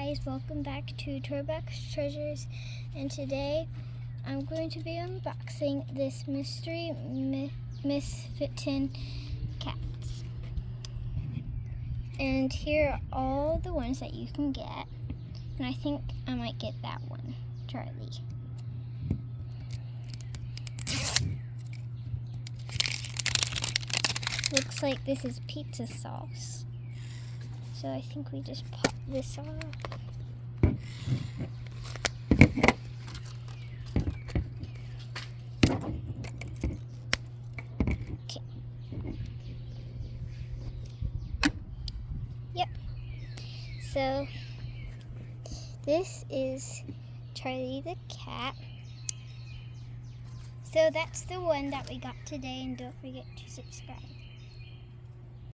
guys, welcome back to Turbox Treasures, and today I'm going to be unboxing this mystery Misfitten cats. And here are all the ones that you can get, and I think I might get that one, Charlie. Looks like this is pizza sauce. So I think we just pop this off. Okay. Yep. So this is Charlie the cat. So that's the one that we got today, and don't forget to subscribe.